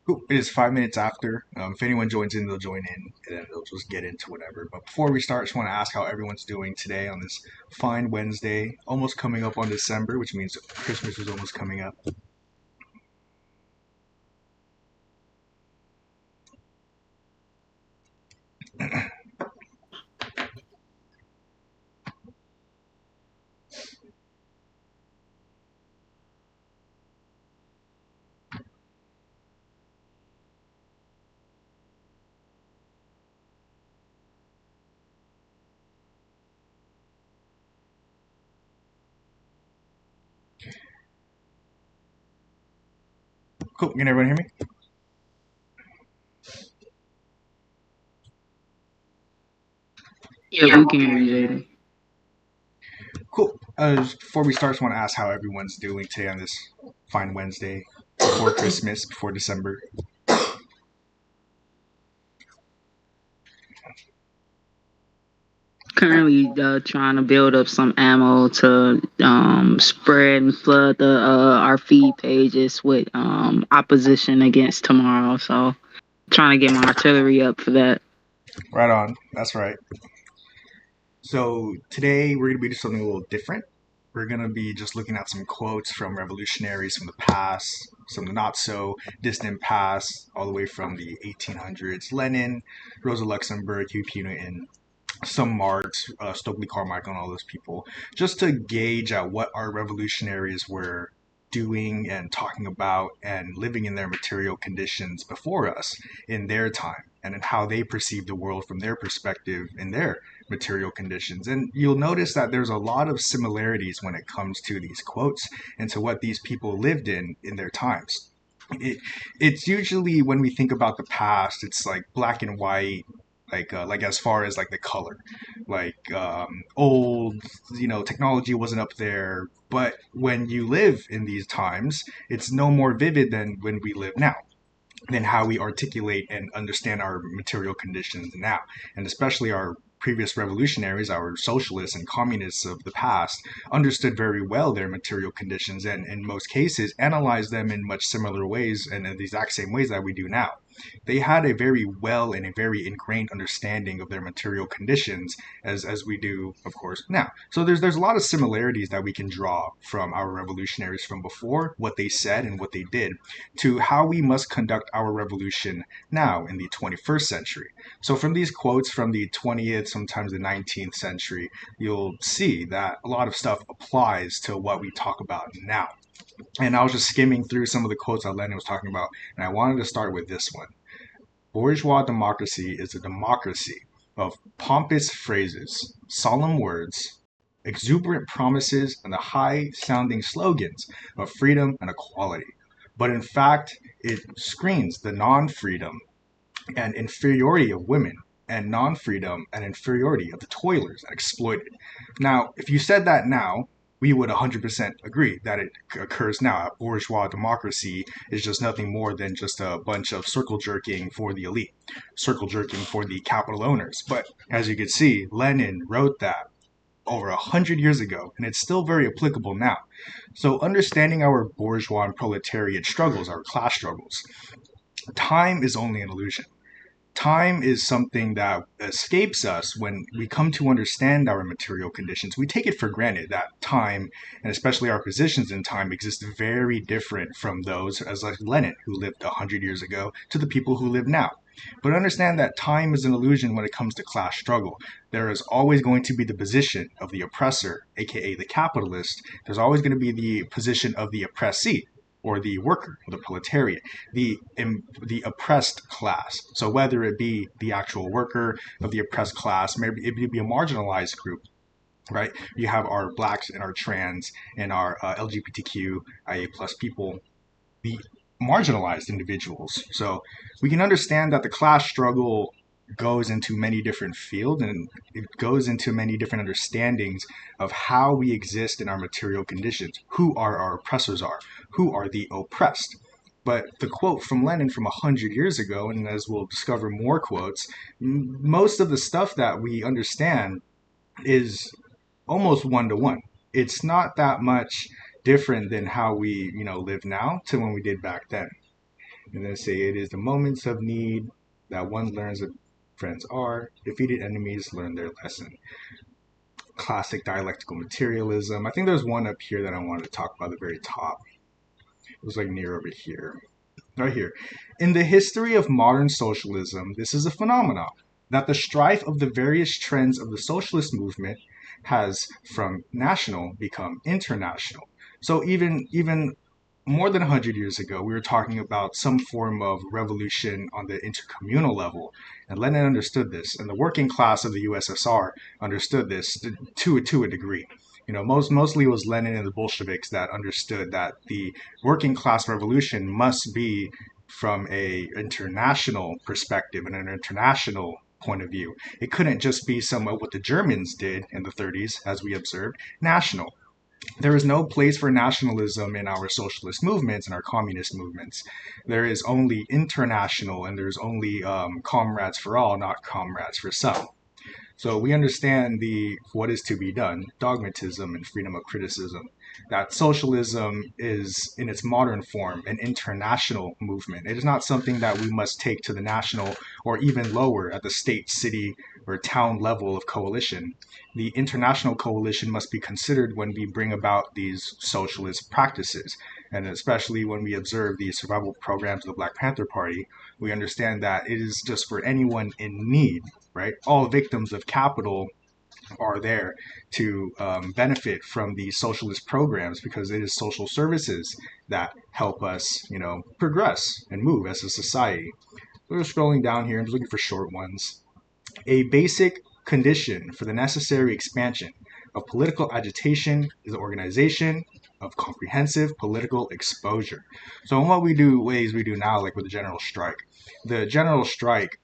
Cool. It is 5 minutes after. If anyone joins in, they'll join in, and then they'll just get into whatever. But before we start, I just want to ask how everyone's doing today on this fine Wednesday, almost coming up on December, which means Christmas is almost coming up. Cool. Can everyone hear me? Yeah, we can hear you, Jaden. Cool. Before we start, I just want to ask how everyone's doing today on this fine Wednesday before Christmas, before December. Currently trying to build up some ammo to spread and flood the our feed pages with opposition against tomorrow. So trying to get my artillery up for that. Right on. That's right. So today we're going to be doing something a little different. We're going to be just looking at some quotes from revolutionaries from the past, some of the not so distant past, all the way from the 1800s. Lenin, Rosa Luxemburg, Huey Newton, some Marx, Stokely Carmichael, and all those people, just to gauge at what our revolutionaries were doing and talking about and living in their material conditions before us in their time and in how they perceive the world from their perspective in their material conditions. And you'll notice that there's a lot of similarities when it comes to these quotes and to what these people lived in their times. It, it's usually when we think about the past, it's like black and white, like as far as like the color, old, technology wasn't up there. But when you live in these times, it's no more vivid than when we live now, than how we articulate and understand our material conditions now. And especially our previous revolutionaries, our socialists and communists of the past, understood very well their material conditions and, in most cases, analyzed them in much similar ways and in the exact same ways that we do now. They had a very well and a very ingrained understanding of their material conditions as we do, of course, now. So there's a lot of similarities that we can draw from our revolutionaries from before, what they said and what they did, to how we must conduct our revolution now in the 21st century. So, from these quotes from the 20th, sometimes the 19th century, you'll see that a lot of stuff applies to what we talk about now. And I was just skimming through some of the quotes that Lenin was talking about, and I wanted to start with this one. Bourgeois democracy is a democracy of pompous phrases, solemn words, exuberant promises, and the high sounding slogans of freedom and equality. But in fact, it screens the non freedom and inferiority of women, and non freedom and inferiority of the toilers and exploited. Now, if you said that now, we would 100% agree that it occurs now. Bourgeois democracy is just nothing more than just a bunch of circle jerking for the elite, circle jerking for the capital owners. But as you can see, Lenin wrote that over 100 years ago, and it's still very applicable now. So, understanding our bourgeois and proletariat struggles, our class struggles, time is only an illusion. Time is something that escapes us when we come to understand our material conditions. We take it for granted that time, and especially our positions in time, exist very different from those, as like Lenin, who lived 100 years ago, to the people who live now. But understand that time is an illusion when it comes to class struggle. There is always going to be the position of the oppressor, aka the capitalist. There's always going to be the position of the oppressee, or the worker, or the proletariat, the oppressed class. So whether it be the actual worker of the oppressed class, maybe it would be a marginalized group, right? You have our blacks and our trans and our LGBTQIA plus people, the marginalized individuals. So we can understand that the class struggle goes into many different fields, and it goes into many different understandings of how we exist in our material conditions, who our oppressors are, who are the oppressed. But the quote from Lenin from 100 years ago, and as we'll discover more quotes, most of the stuff that we understand is almost one to one. It's not that much different than how we live now to when we did back then. And then say it is the moments of need that one learns that friends are. Defeated enemies learn their lesson. Classic dialectical materialism. I think there's one up here that I wanted to talk about at the very top. It was like near over here. Right here. In the history of modern socialism, this is a phenomenon that the strife of the various trends of the socialist movement has from national become international. So even more than 100 years ago, we were talking about some form of revolution on the intercommunal level. And Lenin understood this, and the working class of the USSR understood this to a degree. Mostly it was Lenin and the Bolsheviks that understood that the working class revolution must be from a international perspective and an international point of view. It couldn't just be somewhat what the Germans did in the 30s, as we observed, national. There is no place for nationalism in our socialist movements and our communist movements. There is only international, and there's only comrades for all, not comrades for some. So we understand the what is to be done, dogmatism and freedom of criticism. That socialism is, in its modern form, an international movement. It is not something that we must take to the national or even lower at the state, city, or town level of coalition. The international coalition must be considered when we bring about these socialist practices. And especially when we observe the survival programs of the Black Panther Party, we understand that it is just for anyone in need, right? All victims of capital are there to benefit from the socialist programs because it is social services that help us, progress and move as a society. So we're scrolling down here. I'm just looking for short ones. A basic condition for the necessary expansion of political agitation is the organization of comprehensive political exposure. So in ways we do now, like with the general strike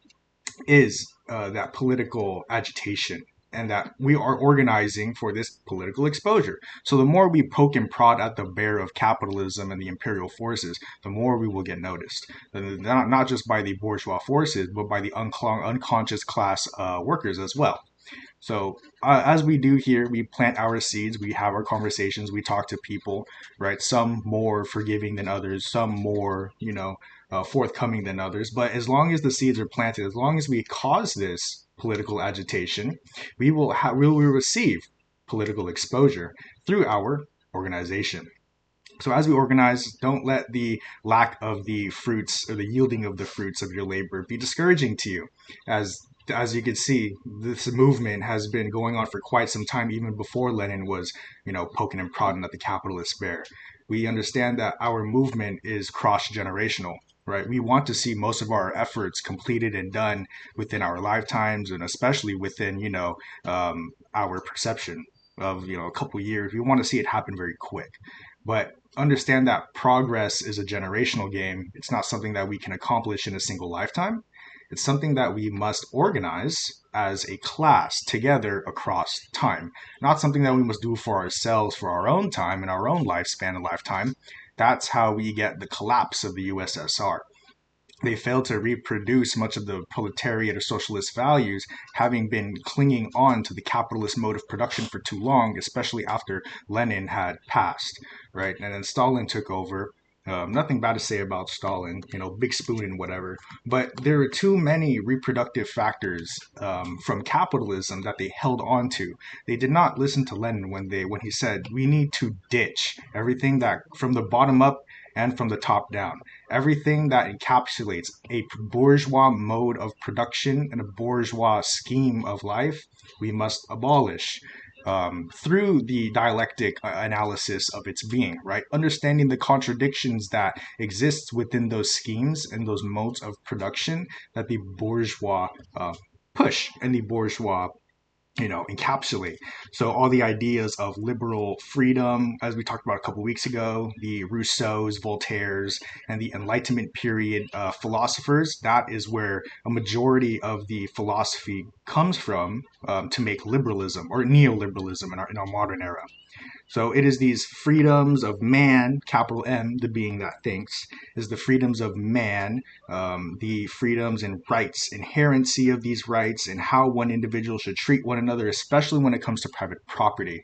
is that political agitation and that we are organizing for this political exposure. So the more we poke and prod at the bear of capitalism and the imperial forces, the more we will get noticed. Not just by the bourgeois forces, but by the unconscious class workers as well. So as we do here, we plant our seeds, we have our conversations, we talk to people, right? Some more forgiving than others, some more, forthcoming than others. But as long as the seeds are planted, as long as we cause this political agitation, we will receive political exposure through our organization. So as we organize, don't let the lack of the fruits or the yielding of the fruits of your labor be discouraging to you. As you can see, this movement has been going on for quite some time, even before Lenin was, poking and prodding at the capitalist bear. We understand that our movement is cross-generational, right? We want to see most of our efforts completed and done within our lifetimes, and especially within, our perception of, a couple years. We want to see it happen very quick. But understand that progress is a generational game. It's not something that we can accomplish in a single lifetime. It's something that we must organize as a class together across time. Not something that we must do for ourselves for our own time and our own lifespan and lifetime. That's how we get the collapse of the USSR. They failed to reproduce much of the proletariat or socialist values, having been clinging on to the capitalist mode of production for too long, especially after Lenin had passed, right? And then Stalin took over. Nothing bad to say about Stalin, big spoon and whatever. But there are too many reproductive factors from capitalism that they held on to. They did not listen to Lenin when he said we need to ditch everything that from the bottom up and from the top down. Everything that encapsulates a bourgeois mode of production and a bourgeois scheme of life, we must abolish. Through the dialectic analysis of its being, right? Understanding the contradictions that exist within those schemes and those modes of production that the bourgeois push and the bourgeois encapsulate. So all the ideas of liberal freedom, as we talked about a couple weeks ago, the Rousseau's, Voltaire's, and the Enlightenment period philosophers, that is where a majority of the philosophy comes from to make liberalism or neoliberalism in our modern era. So it is these freedoms of man, capital M, the being that thinks, is the freedoms of man, the freedoms and rights, inherency of these rights, and how one individual should treat one another, especially when it comes to private property.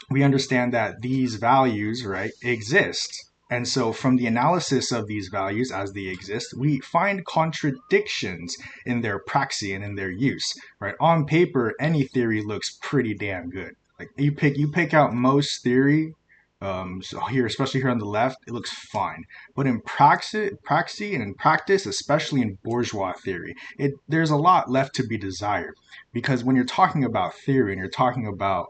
We understand that these values, right, exist And so, from the analysis of these values as they exist, we find contradictions in their praxis and in their use. Right? On paper, any theory looks pretty damn good. Like you pick out most theory. So here, especially here on the left, it looks fine. But in praxis and in practice, especially in bourgeois theory, there's a lot left to be desired. Because when you're talking about theory and you're talking about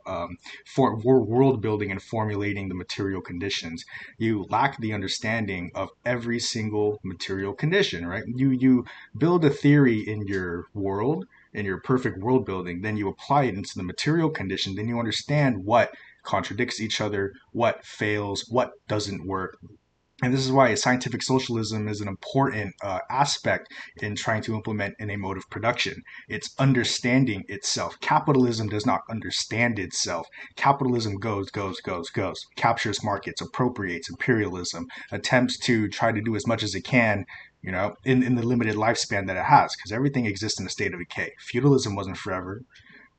for world building and formulating the material conditions, you lack the understanding of every single material condition, right? You build a theory in your world, in your perfect world building, then you apply it into the material condition, then you understand what contradicts each other, what fails, what doesn't work. And this is why scientific socialism is an important aspect in trying to implement in a mode of production. It's understanding itself. Capitalism does not understand itself. Capitalism goes, captures markets, appropriates imperialism, attempts to try to do as much as it can, in the limited lifespan that it has, because everything exists in a state of decay. Feudalism wasn't forever,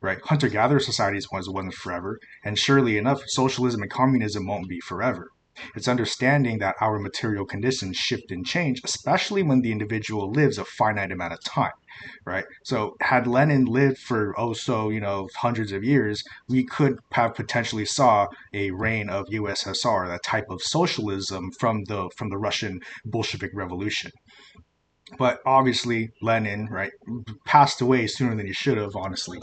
right? Hunter-gatherer societies wasn't forever, and surely enough, socialism and communism won't be forever. It's understanding that our material conditions shift and change, especially when the individual lives a finite amount of time, right? So had Lenin lived for hundreds of years, we could have potentially saw a reign of USSR, that type of socialism from the Russian Bolshevik Revolution. But obviously, Lenin, right, passed away sooner than he should have, honestly.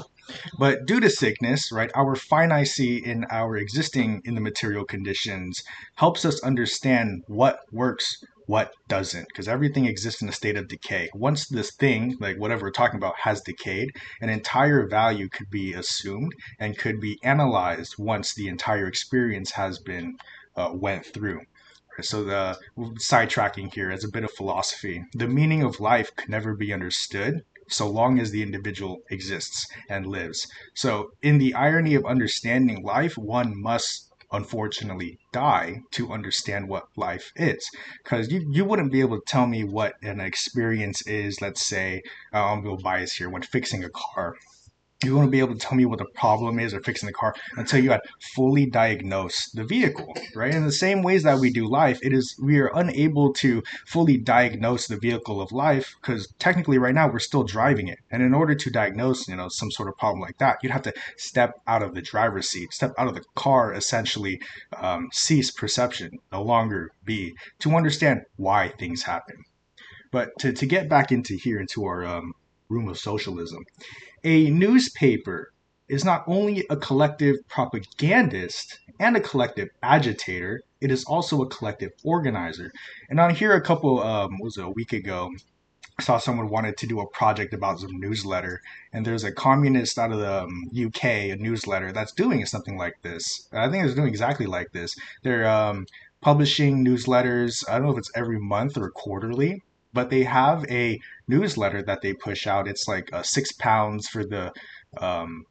But due to sickness, right, our finiteness in our existing in the material conditions helps us understand what works, what doesn't, because everything exists in a state of decay. Once this thing, like whatever we're talking about, has decayed, an entire value could be assumed and could be analyzed once the entire experience has been went through. So the sidetracking here as a bit of philosophy, the meaning of life could never be understood so long as the individual exists and lives. So in the irony of understanding life, one must unfortunately die to understand what life is, because you wouldn't be able to tell me what an experience is. Let's say I'm a little biased here when fixing a car. You won't be able to tell me what the problem is or fixing the car until you had fully diagnosed the vehicle, right? In the same ways that we do life, we are unable to fully diagnose the vehicle of life because technically right now we're still driving it. And in order to diagnose, some sort of problem like that, you'd have to step out of the driver's seat, step out of the car, essentially cease perception, no longer be, to understand why things happen. But to get back into our room of socialism, a newspaper is not only a collective propagandist and a collective agitator, it is also a collective organizer. And on here, was it a week ago, I saw someone wanted to do a project about some newsletter, and there's a communist out of the UK, a newsletter that's doing something like this. I think it's doing exactly like this. They're publishing newsletters. I don't know if it's every month or quarterly, but they have a newsletter that they push out. It's like £6 for the um,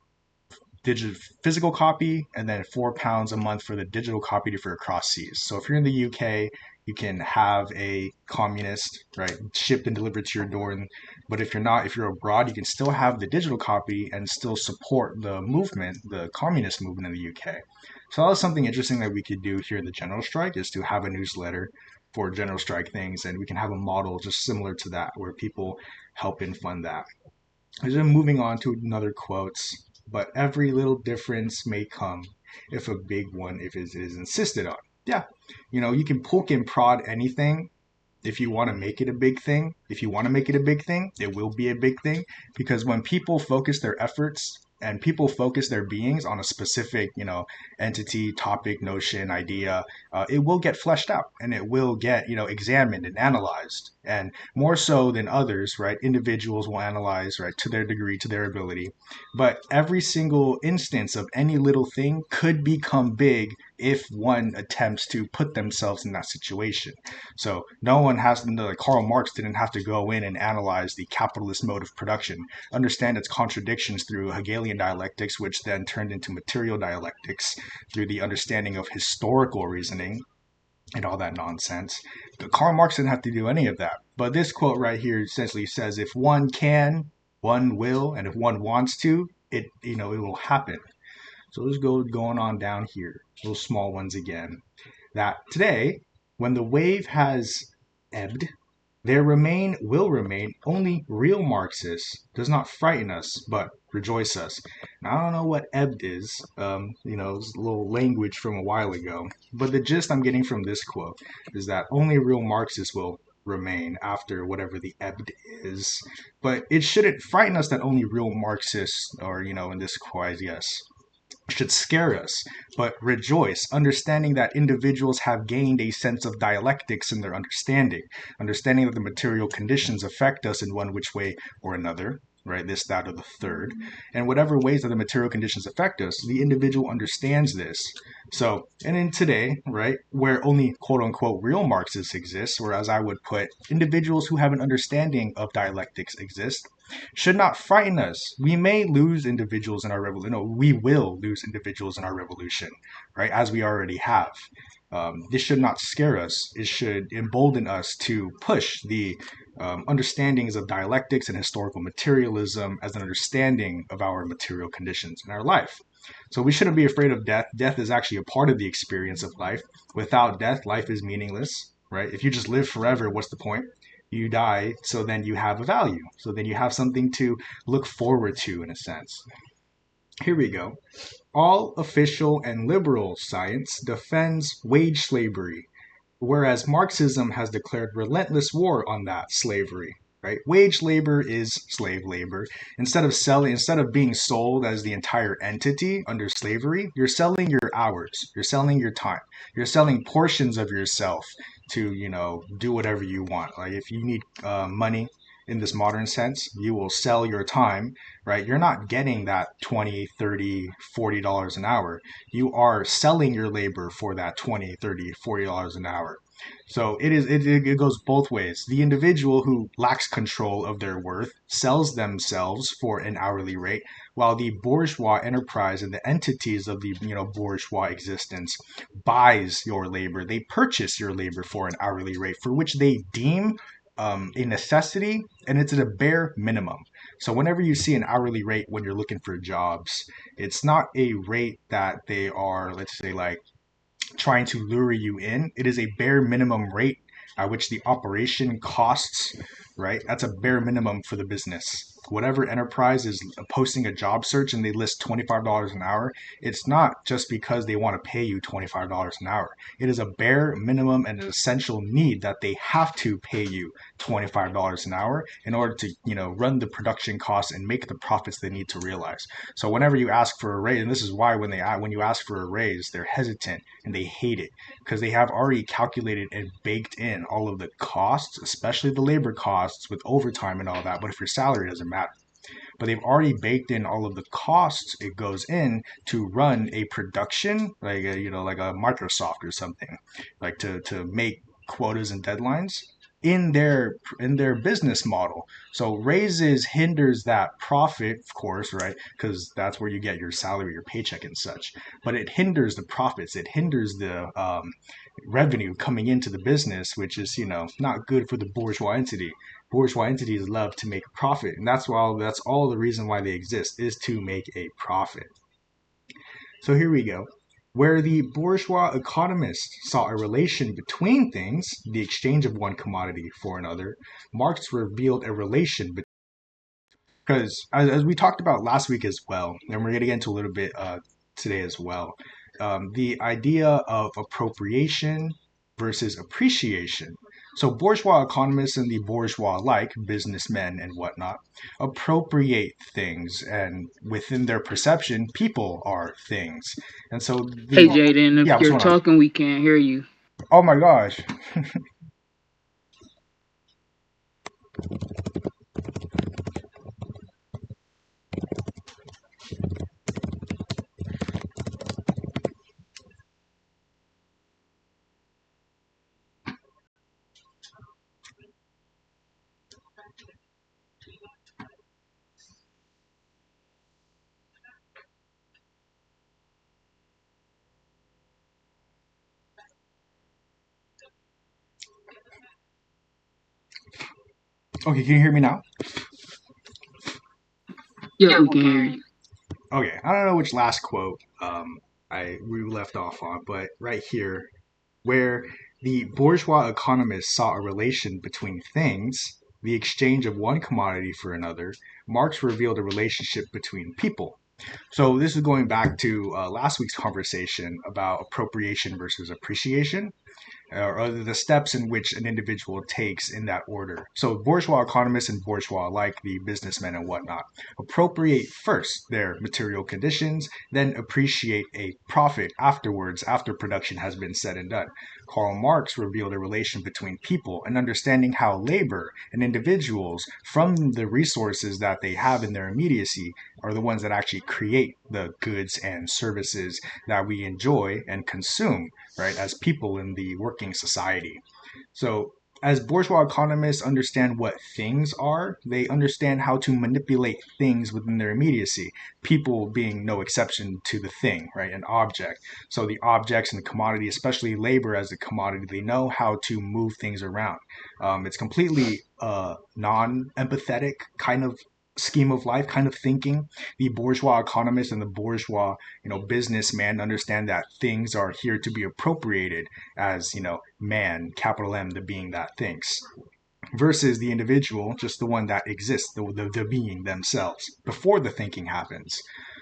digital physical copy, and then £4 a month for the digital copy for cross seas. So if you're in the UK, you can have a communist, right, shipped and delivered to your door. But if you're not, if you're abroad, you can still have the digital copy and still support the movement, the communist movement in the UK. So that was something interesting that we could do here in the General Strike, is to have a newsletter for General Strike things, and we can have a model just similar to that where people help and fund that. Then moving on to another quotes, but every little difference may come if a big one, if it is insisted on. Yeah, you can poke and prod anything if you want to make it a big thing. If you want to make it a big thing, it will be a big thing, because when people focus their efforts and people focus their beings on a specific, entity, topic, notion, idea, it will get fleshed out and it will get, examined and analyzed. And more so than others, right? Individuals will analyze, right, to their degree, to their ability. But every single instance of any little thing could become big if one attempts to put themselves in that situation. So no one has to, like Karl Marx didn't have to go in and analyze the capitalist mode of production, understand its contradictions through Hegelian dialectics, which then turned into material dialectics through the understanding of historical reasoning and all that nonsense. But Karl Marx didn't have to do any of that. But this quote right here essentially says, if one can, one will, and if one wants to, it will happen. So let's go going on down here, those small ones again. That today, When the wave has ebbed, there will remain only real Marxists. Does not frighten us, but rejoice us. Now, I don't know what ebbed is. It's a little language from a while ago. But the gist I'm getting from this quote is that only real Marxists will remain after whatever the ebbed is. But it shouldn't frighten us that only real Marxists, or, in this quote, yes, should scare us, but rejoice, understanding that individuals have gained a sense of dialectics in their understanding that the material conditions affect us in one which way or another, right? This, that, or the third. And whatever ways that the material conditions affect us, the individual understands this. So, and in today, right, where only quote unquote real Marxists exist, or as I would put, individuals who have an understanding of dialectics exist, should not frighten us. We may lose individuals in our revolution. No, we will lose individuals in our revolution, right? As we already have. This should not scare us. It should embolden us to push the understandings of dialectics and historical materialism as an understanding of our material conditions in our life. So we shouldn't be afraid of death. Death is actually a part of the experience of life. Without death, life is meaningless, right? If you just live forever, what's the point? You die, so then you have a value. So then you have something to look forward to, in a sense. Here we go. All official and liberal science defends wage slavery, whereas Marxism has declared relentless war on that slavery. Right? Wage labor is slave labor. Instead of being sold as the entire entity under slavery, you're selling your hours, you're selling your time, you're selling portions of yourself to, do whatever you want. Like if you need money in this modern sense, you will sell your time, right? You're not getting that 20, 30, $40 an hour. You are selling your labor for that 20, 30, $40 an hour. So it goes both ways. The individual who lacks control of their worth sells themselves for an hourly rate, while the bourgeois enterprise and the entities of the bourgeois existence buys your labor. They purchase your labor for an hourly rate, for which they deem a necessity, and it's at a bare minimum. So whenever you see an hourly rate when you're looking for jobs, it's not a rate that they are, let's say, like trying to lure you in. It is a bare minimum rate at which the operation costs, right? That's a bare minimum for the business. Whatever enterprise is posting a job search and they list $25 an hour, it's not just because they want to pay you $25 an hour. It is a bare minimum and an essential need that they have to pay you $25 an hour in order to, run the production costs and make the profits they need to realize. So whenever you ask for a raise, and this is why when you ask for a raise, they're hesitant and they hate it because they have already calculated and baked in all of the costs, especially the labor costs with overtime and all that. But if your salary doesn't matter, but they've already baked in all of the costs it goes in to run a production like like a Microsoft or something, like to make quotas and deadlines in their business model. So raises hinders that profit, of course, right? Because that's where you get your salary, your paycheck, and such. But it hinders the profits. It hinders the revenue coming into the business, which is not good for the bourgeois entity. Bourgeois entities love to make a profit, and that's all the reason why they exist is to make a profit. So here we go. Where the bourgeois economist saw a relation between things, the exchange of one commodity for another, Marx revealed a relation because, as we talked about last week as well, and we're going to get into a little bit today as well, the idea of appropriation versus appreciation. So, bourgeois economists and the bourgeois like businessmen and whatnot appropriate things, and within their perception, people are things. And so, Hey the Jaden, yeah, if what's you're going on? talking, we can't hear you. Oh my gosh. Okay, can you hear me now? Yep, we can hear you. Okay, I don't know which last quote we left off on, but right here, where The bourgeois economists saw a relation between things, the exchange of one commodity for another. Marx revealed a relationship between people. So this is going back to last week's conversation about appropriation versus appreciation, or the steps in which an individual takes in that order. So bourgeois economists and bourgeois, like the businessmen and whatnot, appropriate first their material conditions, then appreciate a profit afterwards, after production has been said and done. Karl Marx revealed a relation between people and understanding how labor and individuals, from the resources that they have in their immediacy, are the ones that actually create the goods and services that we enjoy and consume, right, as people in the working society. So, as bourgeois economists understand what things are, they understand how to manipulate things within their immediacy, people being no exception to the thing, right, an object. So, the objects and the commodity, especially labor as a commodity, they know how to move things around. It's completely non empathetic kind of scheme of life, kind of thinking. The bourgeois economist and the bourgeois, businessman understand that things are here to be appropriated as, man, capital M, the being that thinks, versus the individual, just the one that exists, the being themselves, before the thinking happens.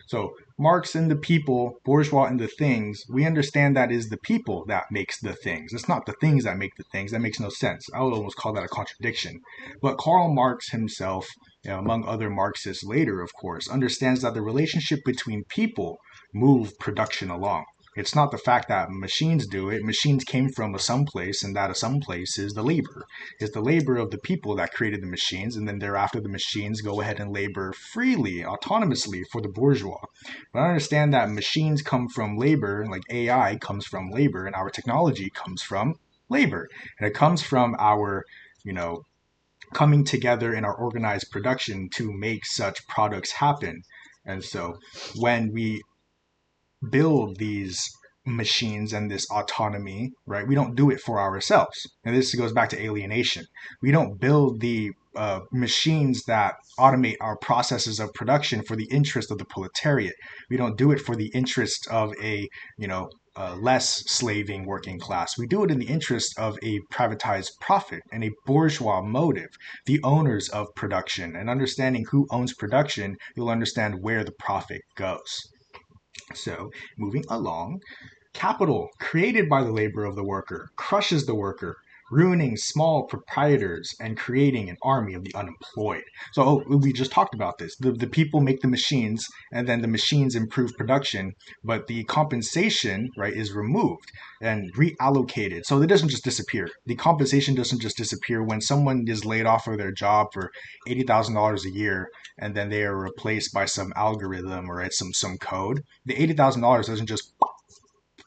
So Marx and the people, bourgeois and the things, we understand that is the people that makes the things. It's not the things that make the things. That makes no sense. I would almost call that a contradiction. But Karl Marx himself, among other Marxists later, of course, understands that the relationship between people move production along. It's not the fact that machines do it. Machines came from a someplace, and that a someplace is the labor. It's the labor of the people that created the machines, and then thereafter the machines go ahead and labor freely, autonomously for the bourgeois. But I understand that machines come from labor, like AI comes from labor, and our technology comes from labor. And it comes from our, you know, coming together in our organized production to make such products happen. And so when we build these machines and this autonomy, right? We don't do it for ourselves. And this goes back to alienation. We don't build the machines that automate our processes of production for the interest of the proletariat. We don't do it for the interest of less slaving working class. We do it in the interest of a privatized profit and a bourgeois motive, the owners of production. And understanding who owns production, you'll understand where the profit goes. So, moving along, capital created by the labor of the worker crushes the worker, ruining small proprietors and creating an army of the unemployed. So, we just talked about this. The people make the machines, and then the machines improve production, but the compensation, right, is removed and reallocated. So, it doesn't just disappear. The compensation doesn't just disappear when someone is laid off of their job for $80,000 a year, and then they are replaced by some algorithm or some code. The $80,000 doesn't just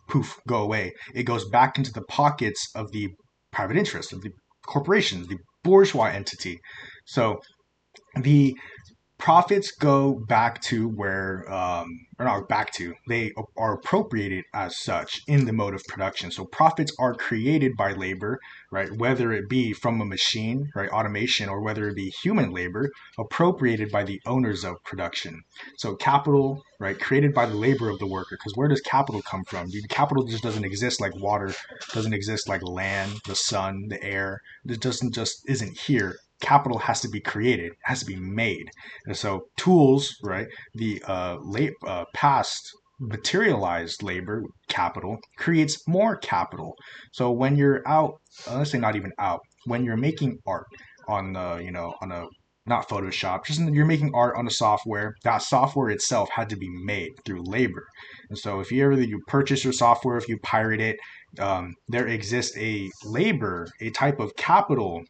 poof, go away. It goes back into the pockets of the private interest, of the corporations, the bourgeois entity. So the profits go back to where, or not back to, they are appropriated as such in the mode of production. So profits are created by labor, right? Whether it be from a machine, right, automation, or whether it be human labor, appropriated by the owners of production. So capital, right, created by the labor of the worker. Because where does capital come from? Capital just doesn't exist like water, doesn't exist like land, the sun, the air. It doesn't just isn't here. Capital has to be created, has to be made. And so tools, right, the past materialized labor capital creates more capital. So when you're out, let's say not even out, when you're making art on the, on a, not Photoshop, just you're making art on a software. That software itself had to be made through labor. And so if you purchase your software, if you pirate it, there exists a labor, a type of capital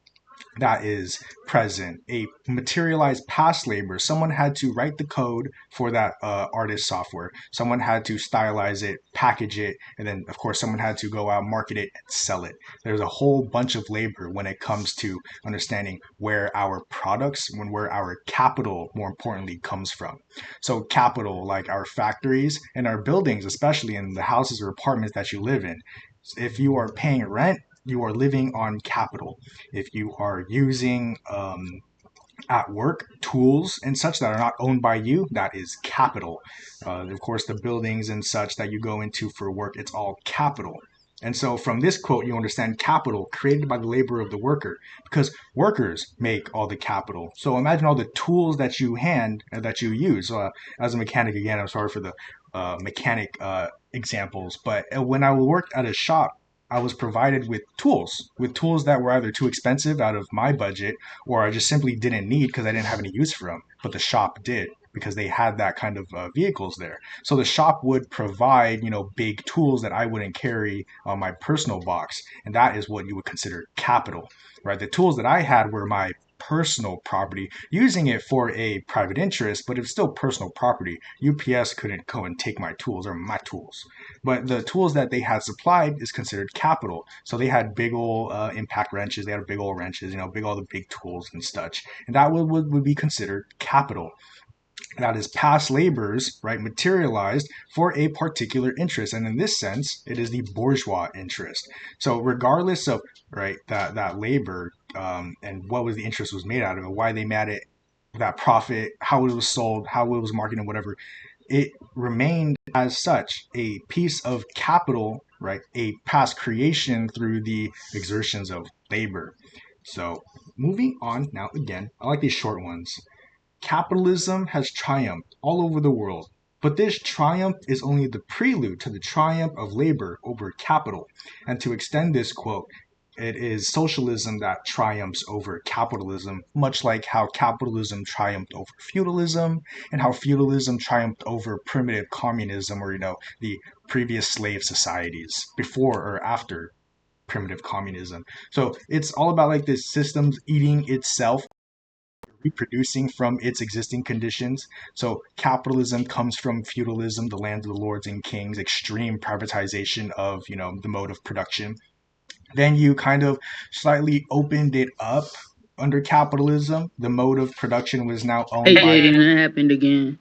that is present, a materialized past labor. Someone had to write the code for that artist software. Someone had to stylize it, package it, and then, of course, someone had to go out, market it, and sell it. There's a whole bunch of labor when it comes to understanding where our products, where our capital, more importantly, comes from. So, capital, like our factories and our buildings, especially in the houses or apartments that you live in. If you are paying rent, you are living on capital. If you are using at work tools and such that are not owned by you, that is capital. Of course, the buildings and such that you go into for work, it's all capital. And so from this quote, you understand capital created by the labor of the worker, because workers make all the capital. So imagine all the tools that that you use. As a mechanic, again, I'm sorry for the mechanic examples, but when I worked at a shop, I was provided with tools that were either too expensive out of my budget, or I just simply didn't need because I didn't have any use for them. But the shop did, because they had that kind of vehicles there. So the shop would provide, big tools that I wouldn't carry on my personal box, and that is what you would consider capital, right? The tools that I had were my personal property, using it for a private interest, but it's still personal property. UPS couldn't go and take my tools or my tools, but the tools that they had supplied is considered capital. So they had big old impact wrenches, they had big old wrenches, big all the big tools and such, and that would be considered capital. That is past labors, right, materialized for a particular interest. And in this sense, it is the bourgeois interest. So regardless of, right, that labor, and what was the interest was made out of it, why they made it, that profit, how it was sold, how it was marketed, whatever, it remained as such a piece of capital, right, a past creation through the exertions of labor. So moving on now, again, I like these short ones. Capitalism has triumphed all over the world, but this triumph is only the prelude to the triumph of labor over capital. And to extend this quote, it is socialism that triumphs over capitalism, much like how capitalism triumphed over feudalism, and how feudalism triumphed over primitive communism, or, the previous slave societies before or after primitive communism. So it's all about like this systems eating itself, reproducing from its existing conditions. So capitalism comes from feudalism, the land of the lords and kings, extreme privatization of, the mode of production. Then you kind of slightly opened it up under capitalism. The mode of production was now owned Hey, by, Jaden, that happened again.